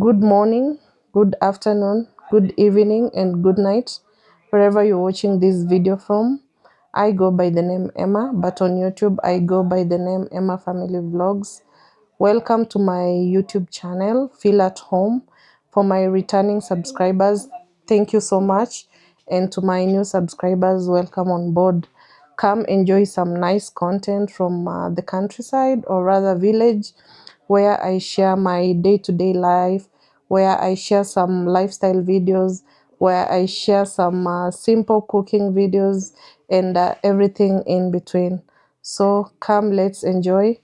Good morning, good afternoon, good evening, and good night, wherever you're watching this video from. I go by the name Emma, but on YouTube I go by the name Emma Family Vlogs. Welcome to my YouTube channel. Feel at home. For my returning subscribers, thank you so much. And to my new subscribers, welcome on board. Come enjoy some nice content from the countryside, or rather village, where I share my day-to-day life, where I share some lifestyle videos, where I share some simple cooking videos, and everything in between. So come, let's enjoy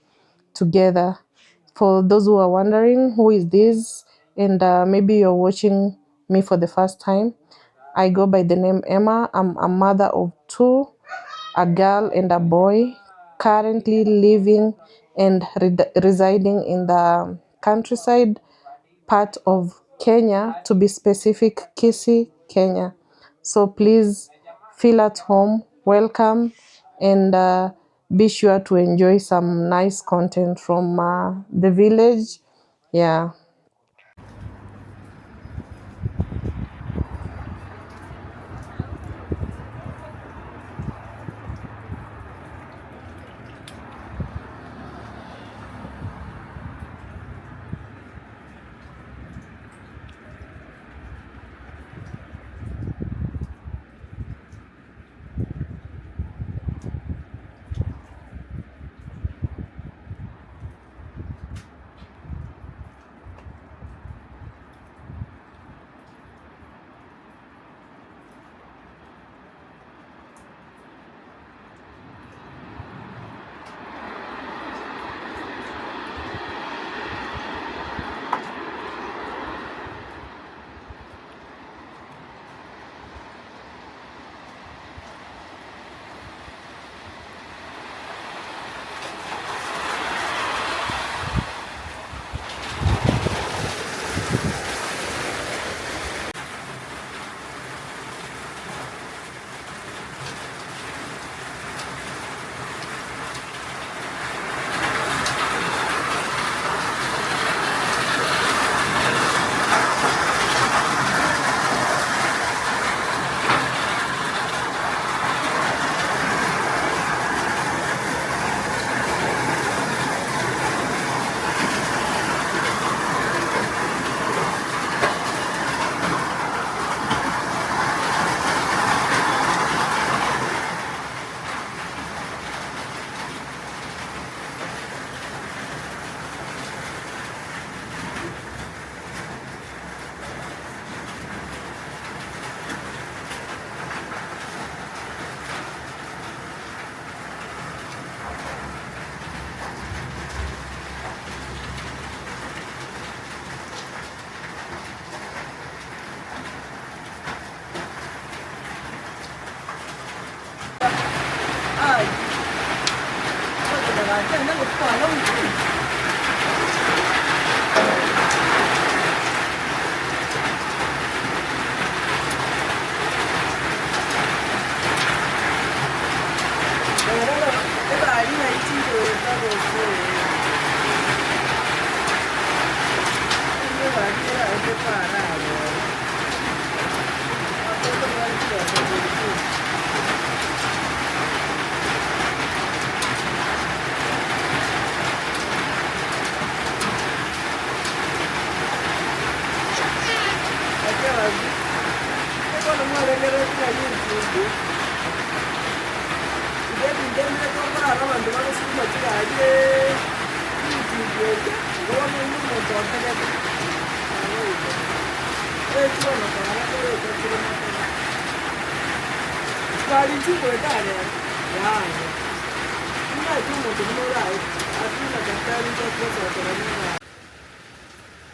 together. For those who are wondering who is this, and maybe you're watching me for the first time, I go by the name Emma. I'm a mother of two, a girl and a boy, currently living and residing in the countryside part of Kenya, to be specific, Kisii, Kenya. So please feel at home, welcome, and be sure to enjoy some nice content from the village. Yeah.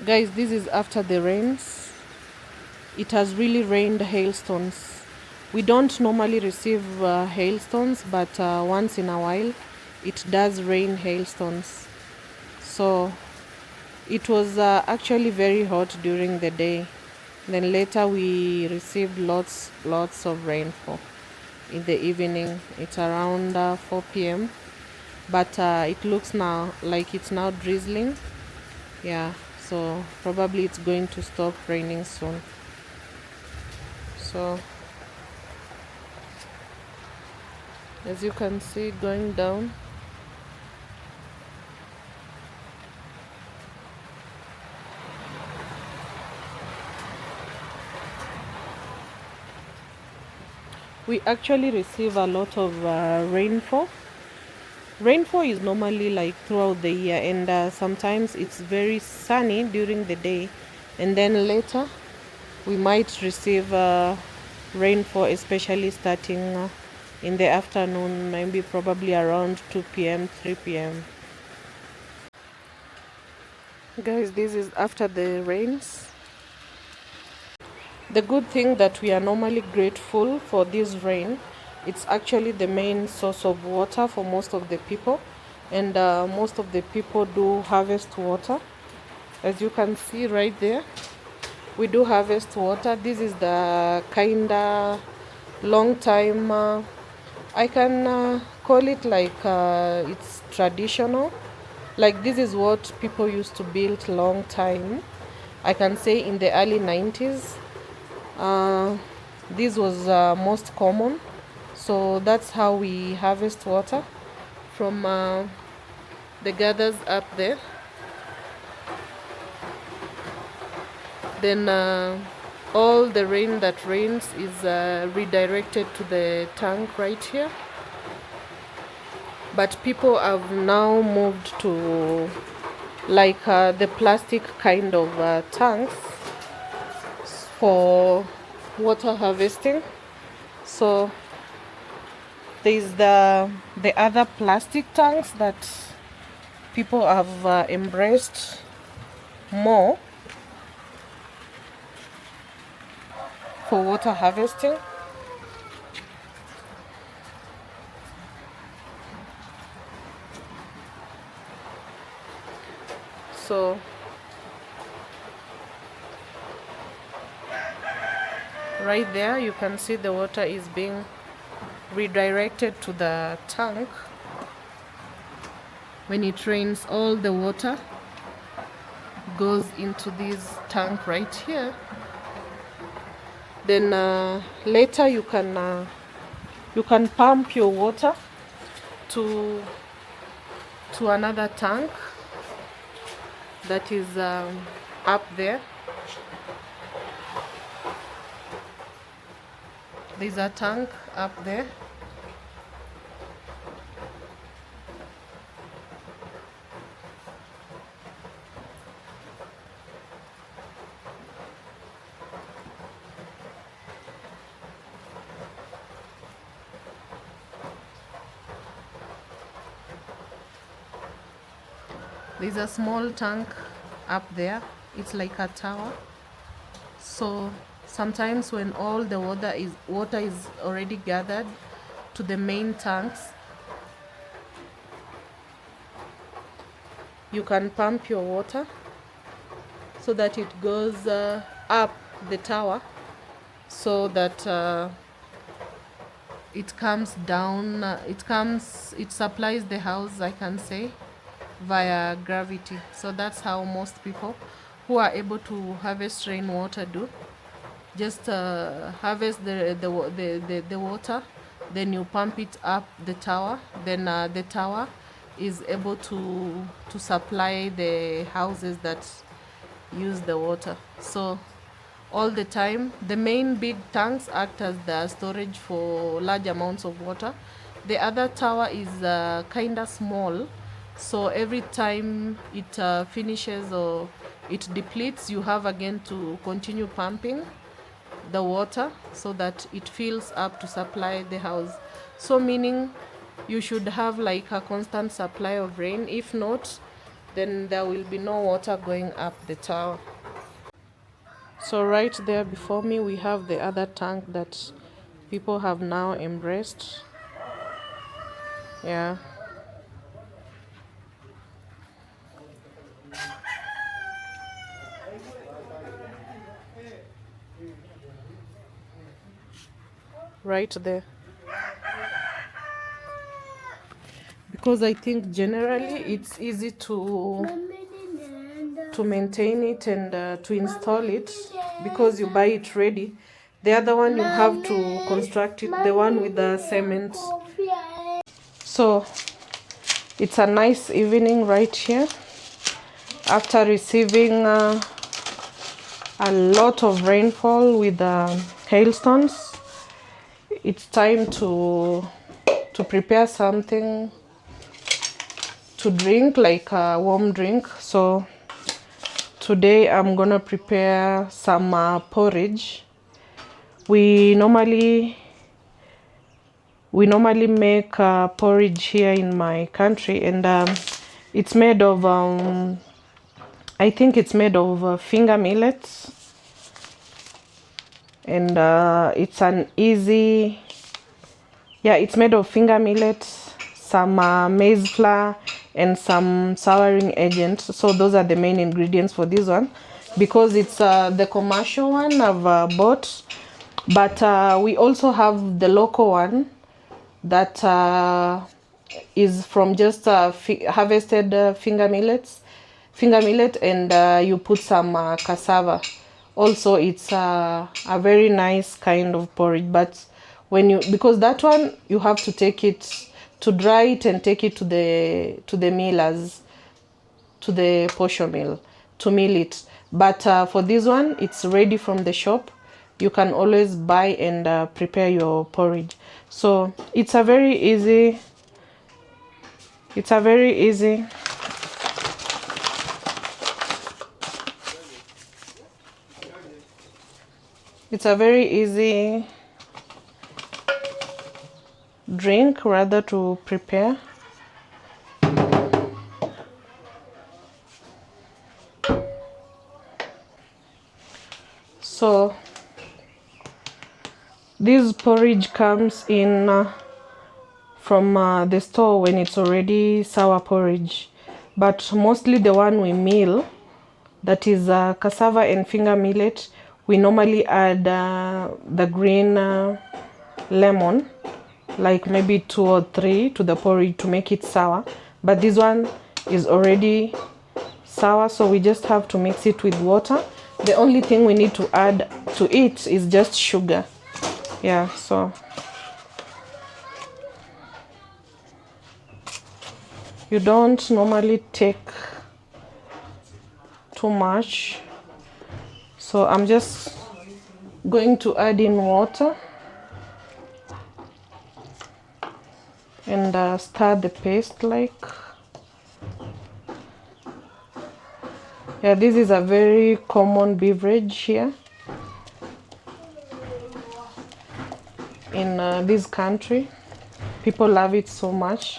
Guys, this is after the rains. It has really rained hailstones. We don't normally receive hailstones, but once in a while it does rain hailstones. So it was actually very hot during the day. Then later we received lots of rainfall in the evening. It's around 4 p.m. But it looks now like it's now drizzling. Yeah, so probably it's going to stop raining soon. So as you can see, going down. We actually receive a lot of rainfall. Rainfall is normally like throughout the year, and sometimes it's very sunny during the day, and then later we might receive rainfall, especially starting in the afternoon, maybe probably around 2 p.m., 3 p.m. Guys, this is after the rains. The good thing that we are normally grateful for this rain, it's actually the main source of water for most of the people, and most of the people do harvest water. As you can see right there, we do harvest water. This is the kinda long time, I can call it like it's traditional. Like this is what people used to build long time. I can say in the early 90s. This was most common, so that's how we harvest water from the gathers up there. Then all the rain that rains is redirected to the tank right here, but people have now moved to like the plastic kind of tanks for water harvesting. So there's the other plastic tanks that people have embraced more for water harvesting. So right there you can see the water is being redirected to the tank. When it rains, all the water goes into this tank right here. Then later you can pump your water to another tank that is up there. There's a tank up there. There's a small tank up there. It's like a tower. So sometimes when all the water is already gathered to the main tanks, you can pump your water so that it goes up the tower, so that it comes down, it supplies the house, I can say, via gravity. So that's how most people who are able to harvest rainwater do. Just harvest the water, then you pump it up the tower, then the tower is able to supply the houses that use the water. So all the time the main big tanks act as the storage for large amounts of water. The other tower is kind of small, so every time it finishes or it depletes, you have again to continue pumping the water so that it fills up to supply the house. So meaning you should have like a constant supply of rain. If not, then there will be no water going up the tower. So right there before me we have the other tank that people have now embraced. Yeah. Right there. Because I think generally it's easy to to maintain it and to install it, because you buy it ready. The other one you have to construct it, the one with the cement. So it's a nice evening right here after receiving a lot of rainfall with hailstones. It's time to prepare something to drink, like a warm drink. So today I'm gonna prepare some porridge. We normally make porridge here in my country, and it's made of I think it's made of finger millets, and it's an easy, yeah, it's made of finger millets, some maize flour, and some souring agent. So those are the main ingredients for this one, because it's the commercial one I've bought, but we also have the local one that is from just harvested finger millet, and you put some cassava. Also, it's a very nice kind of porridge, but because that one you have to take it to dry it and take it to the millers, to the portion mill, to mill it. But for this one, it's ready from the shop. You can always buy and prepare your porridge. So it's a very easy drink rather to prepare. So this porridge comes in from the store when it's already sour porridge, but mostly the one we mill, that is cassava and finger millet, we normally add the green lemon, like maybe 2 or 3 to the porridge to make it sour. But this one is already sour, so we just have to mix it with water. The only thing we need to add to it is just sugar. Yeah, so you don't normally take too much, so I'm just going to add in water and stir the paste. Like, yeah, this is a very common beverage here in this country. People love it so much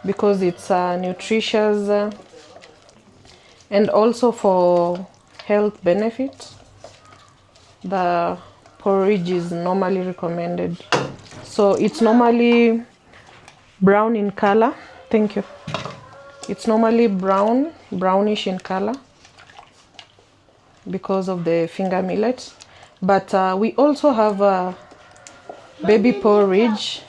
because it's nutritious and also for health benefits. The porridge is normally recommended. So it's normally brown in color. Thank you. It's normally brownish in color because of the finger millet. But we also have a baby porridge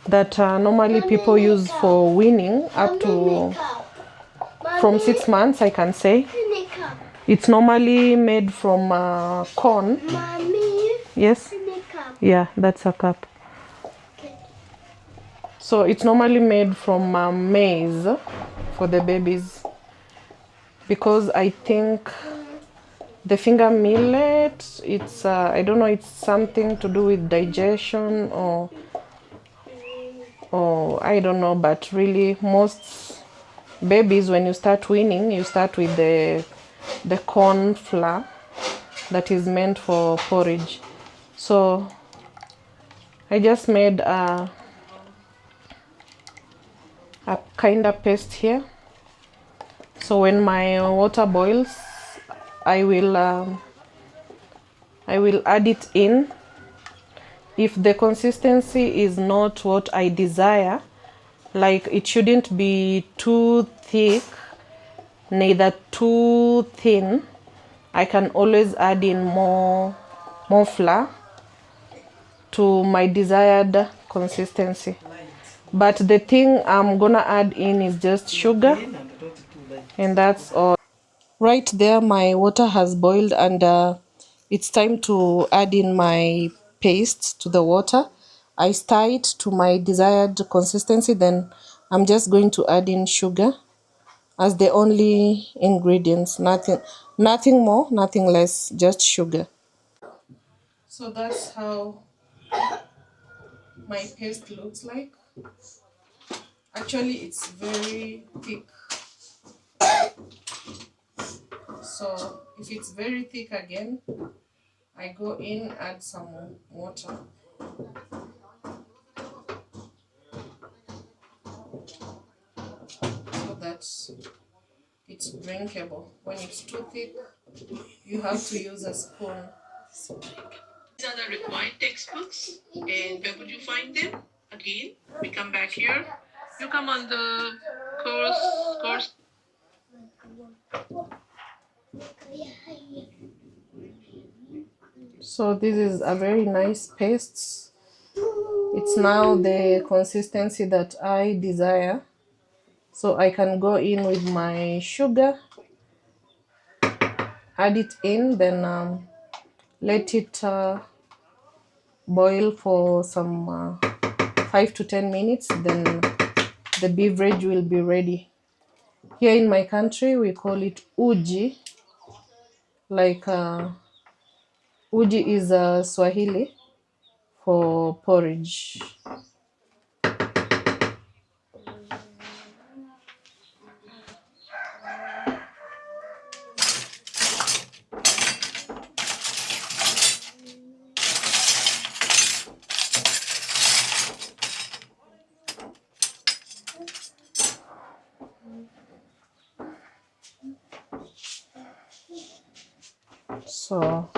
that normally people use for weaning up to from 6 months, I can say. It's normally made from corn. Yes? Yeah, that's a cup. So it's normally made from maize for the babies, because I think the finger millet, it's I don't know, it's something to do with digestion or I don't know, but really most babies, when you start weaning, you start with the corn flour that is meant for porridge. So I just made a kind of paste here. So when my water boils, I will add it in. If the consistency is not what I desire, like it shouldn't be too thick, neither too thin, I can always add in more flour to my desired consistency. But the thing I'm gonna add in is just sugar, and that's all. Right there, my water has boiled, and it's time to add in my paste to the water. I stir it to my desired consistency, then I'm just going to add in sugar as the only ingredients. Nothing more, nothing less, just sugar. So that's how my paste looks like. Actually, it's very thick. So if it's very thick again, I go in, add some water. So that it's drinkable. When it's too thick, you have to use a spoon. These are the required textbooks, and where would you find them? Again, we come back here. You come on the course. So this is a very nice paste. It's now the consistency that I desire. So I can go in with my sugar, add it in, then let it boil for some 5 to 10 minutes. Then the beverage will be ready. Here in my country, we call it uji. Like uji is Swahili for porridge. So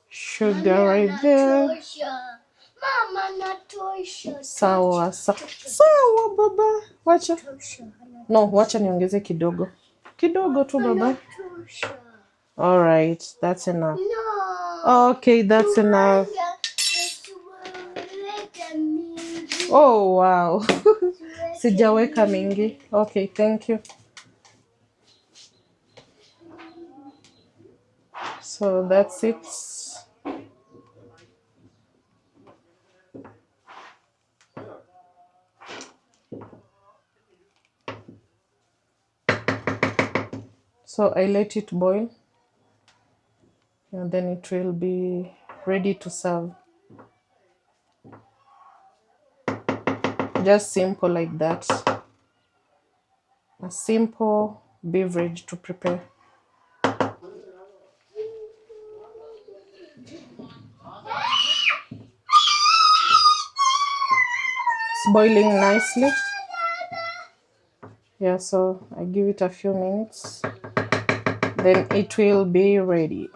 sugar right there. Sawa, sawa baba. Wacha. No, wacha niongeze kidogo. Kidogo tu baba. All right, that's enough. Okay, that's enough. Oh, wow. Sijaweka mingi. Okay, thank you. So that's it. So I let it boil, and then it will be ready to serve. Just simple like that. A simple beverage to prepare. It's boiling nicely. Yeah, so I give it a few minutes. Then it will be ready.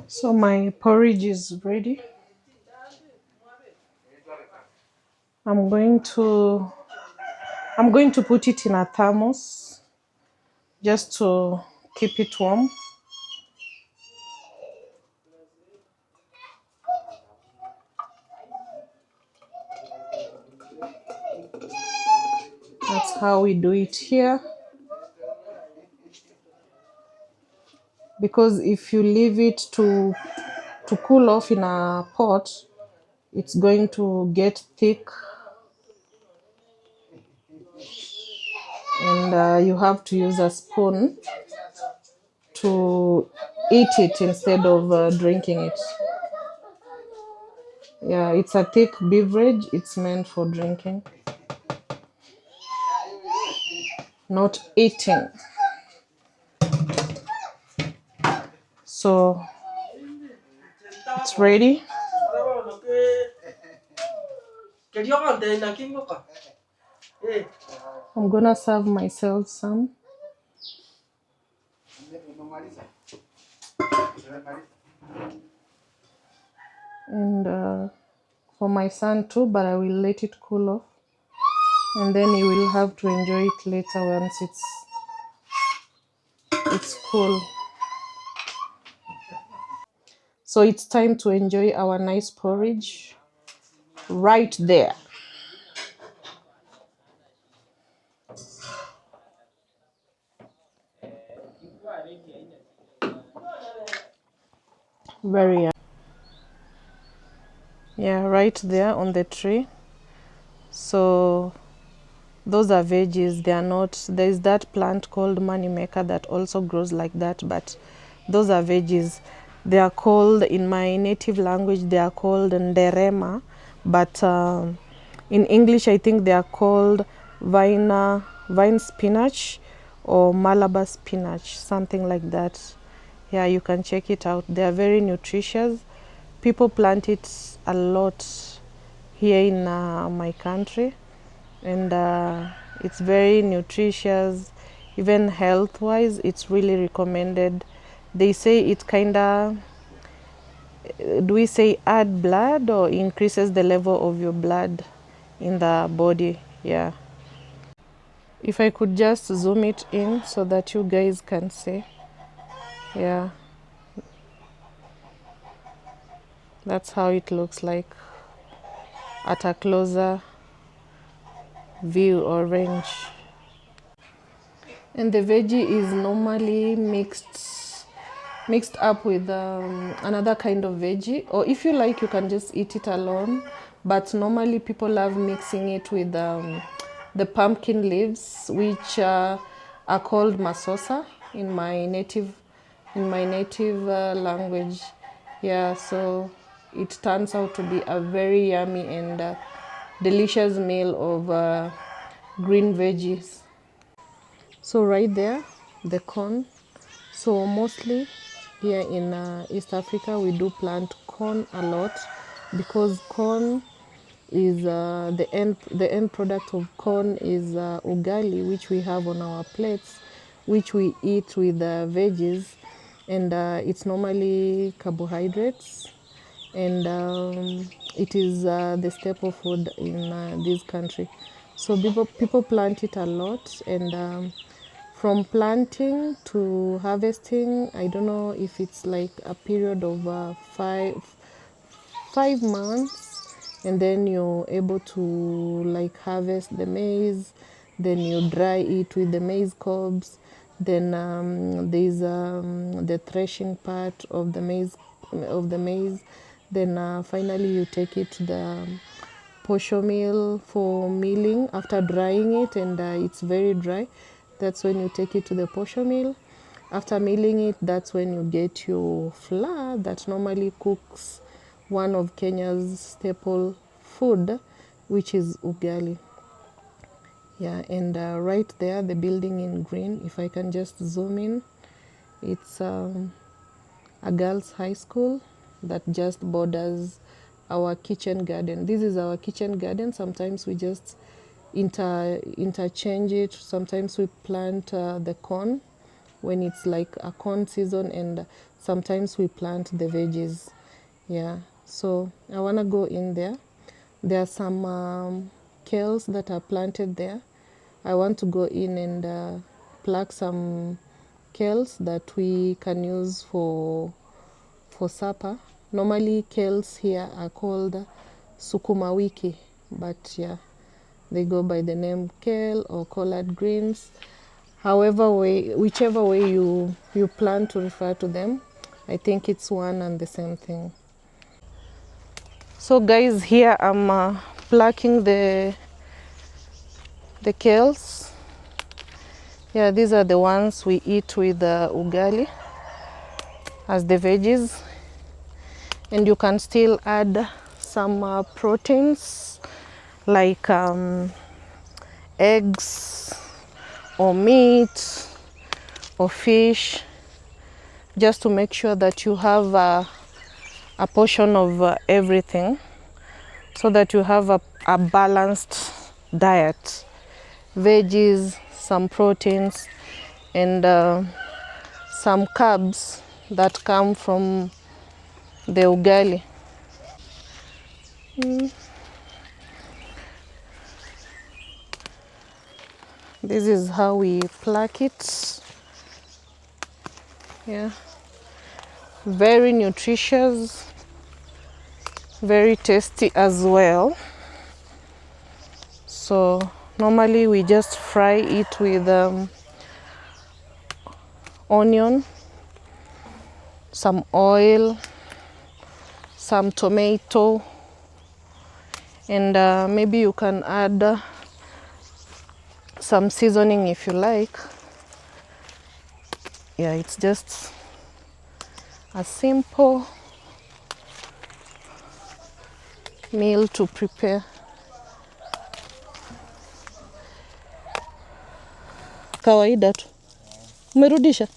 So my porridge is ready. I'm going to put it in a thermos just to keep it warm. That's how we do it here. Because if you leave it to cool off in a pot, it's going to get thick, and you have to use a spoon to eat it instead of drinking it. Yeah, it's a thick beverage. It's meant for drinking, not eating. So it's ready. I'm gonna serve myself some. And for my son too, but I will let it cool off. And then you will have to enjoy it later once it's cool. So it's time to enjoy our nice porridge right there. Very young. Yeah, right there on the tree. So those are veggies. They are not, there is that plant called money maker that also grows like that, but those are veggies. They are called, in my native language, they are called nderema, but in English I think they are called vine spinach or Malabar spinach, something like that. Yeah, you can check it out. They are very nutritious. People plant it a lot here in my country, and it's very nutritious. Even health wise, it's really recommended. They say it kind of, do we say add blood or increases the level of your blood in the body? Yeah, if I could just zoom it in so that you guys can see. Yeah, that's how it looks like at a closer view or range. And the veggie is normally mixed up with another kind of veggie, or if you like you can just eat it alone, but normally people love mixing it with the pumpkin leaves, which are called masosa in my native language. Yeah, so it turns out to be a very yummy and delicious meal of green veggies. So right there, the corn. So mostly here in East Africa, we do plant corn a lot, because corn is the end product of corn is ugali, which we have on our plates, which we eat with veggies, and it's normally carbohydrates, and it is the staple food in this country. So people plant it a lot, and from planting to harvesting, I don't know if it's like a period of 5 months, and then you're able to like harvest the maize, then you dry it with the maize cobs, then there's the threshing part of the maize, then finally you take it to the posho mill for milling after drying it, and it's very dry. That's when you take it to the posho mill. After milling it, that's when you get your flour that normally cooks one of Kenya's staple food, which is ugali. Yeah, and right there, the building in green, if I can just zoom in, it's a girls' high school that just borders our kitchen garden. This is our kitchen garden. Sometimes we just interchange it. Sometimes we plant the corn when it's like a corn season, and sometimes we plant the veggies. Yeah, so I want to go in there. There are some kales that are planted there. I want to go in and pluck some kales that we can use for supper. Normally kales here are called sukuma wiki, but yeah, they go by the name kale or collard greens. Whichever way you plan to refer to them, I think it's one and the same thing. So guys, here I'm plucking the kales. Yeah, these are the ones we eat with ugali as the veggies, and you can still add some proteins like eggs or meat or fish, just to make sure that you have a portion of everything, so that you have a balanced diet: veggies, some proteins, and some carbs that come from the ugali. This is how we pluck it. Yeah, very nutritious, very tasty as well. So normally we just fry it with onion, some oil, some tomato, and maybe you can add some seasoning if you like. Yeah, it's just a simple meal to prepare. Kawaida tu. Umerudisha?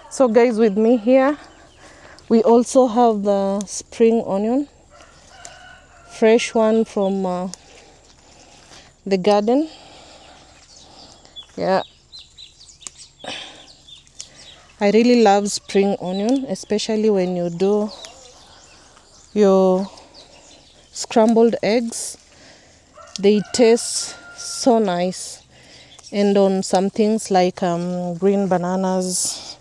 So guys, with me here, we also have the spring onion, fresh one from the garden. Yeah, I really love spring onion, especially when you do your scrambled eggs. They taste so nice, and on some things like green bananas,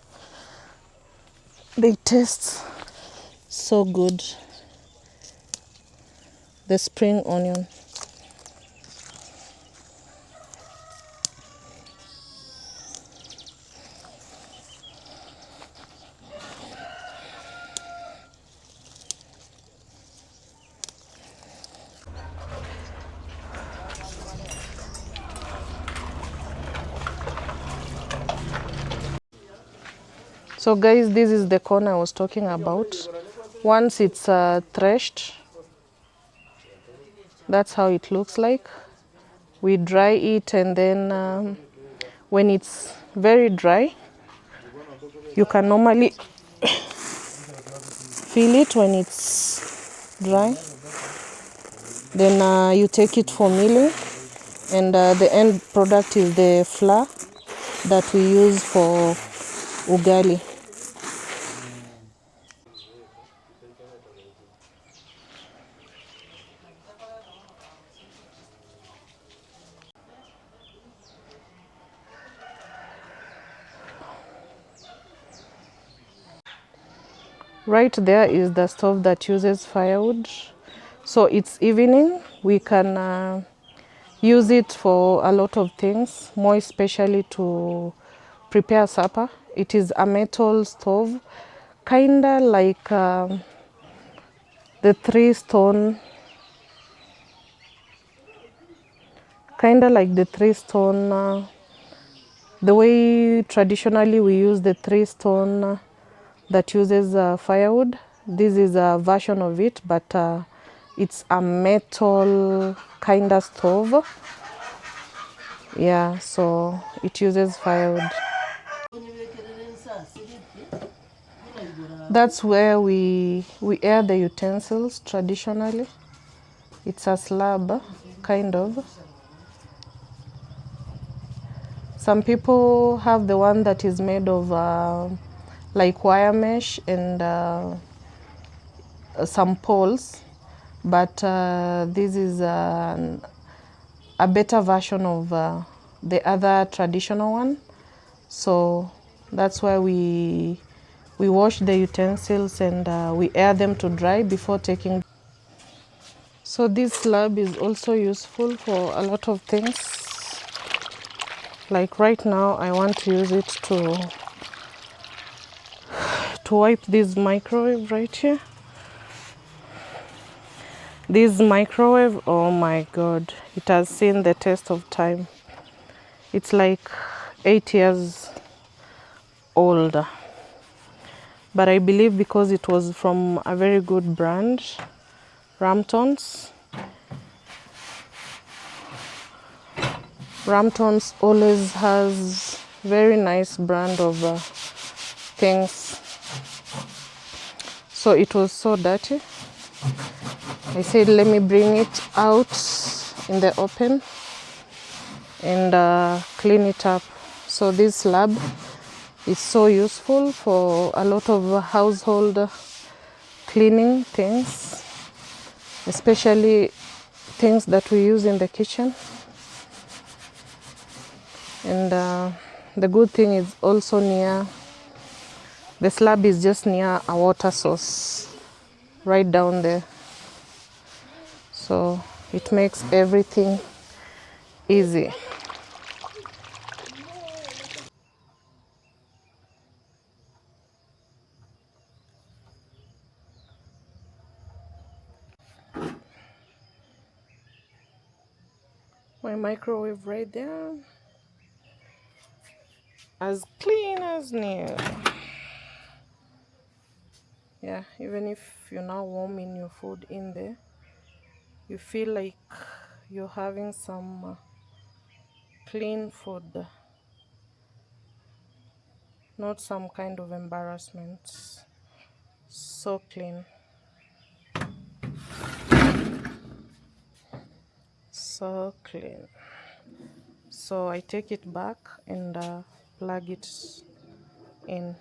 they taste so good. The spring onion. So guys, this is the corn I was talking about. Once it's threshed, that's how it looks like. We dry it, and then when it's very dry, you can normally feel it when it's dry. Then you take it for milling, and the end product is the flour that we use for ugali. Right there is the stove that uses firewood. So it's evening. We can use it for a lot of things, more especially to prepare supper. It is a metal stove, kinda like the three stone, the way traditionally we use the three stone that uses firewood. This is a version of it, but it's a metal kind of stove. Yeah, so it uses firewood. That's where we air the utensils traditionally. It's a slab, kind of. Some people have the one that is made of like wire mesh and some poles, but this is a better version of the other traditional one. So that's why we wash the utensils and we air them to dry before taking. So this slab is also useful for a lot of things. Like right now, I want to use it to wipe this microwave right here. This microwave, oh my God, it has seen the test of time. It's like 8 years old. But I believe because it was from a very good brand, Ramtons. Ramtons always has very nice brand of things. So it was so dirty. I said, let me bring it out in the open and clean it up. So this slab is so useful for a lot of household cleaning things, especially things that we use in the kitchen. And the good thing is also near, the slab is just near a water source right down there. So it makes everything easy. My microwave right there, as clean as new. Yeah, even if you're now warming your food in there, you feel like you're having some clean food, not some kind of embarrassment. So clean, so clean. So I take it back and plug it in.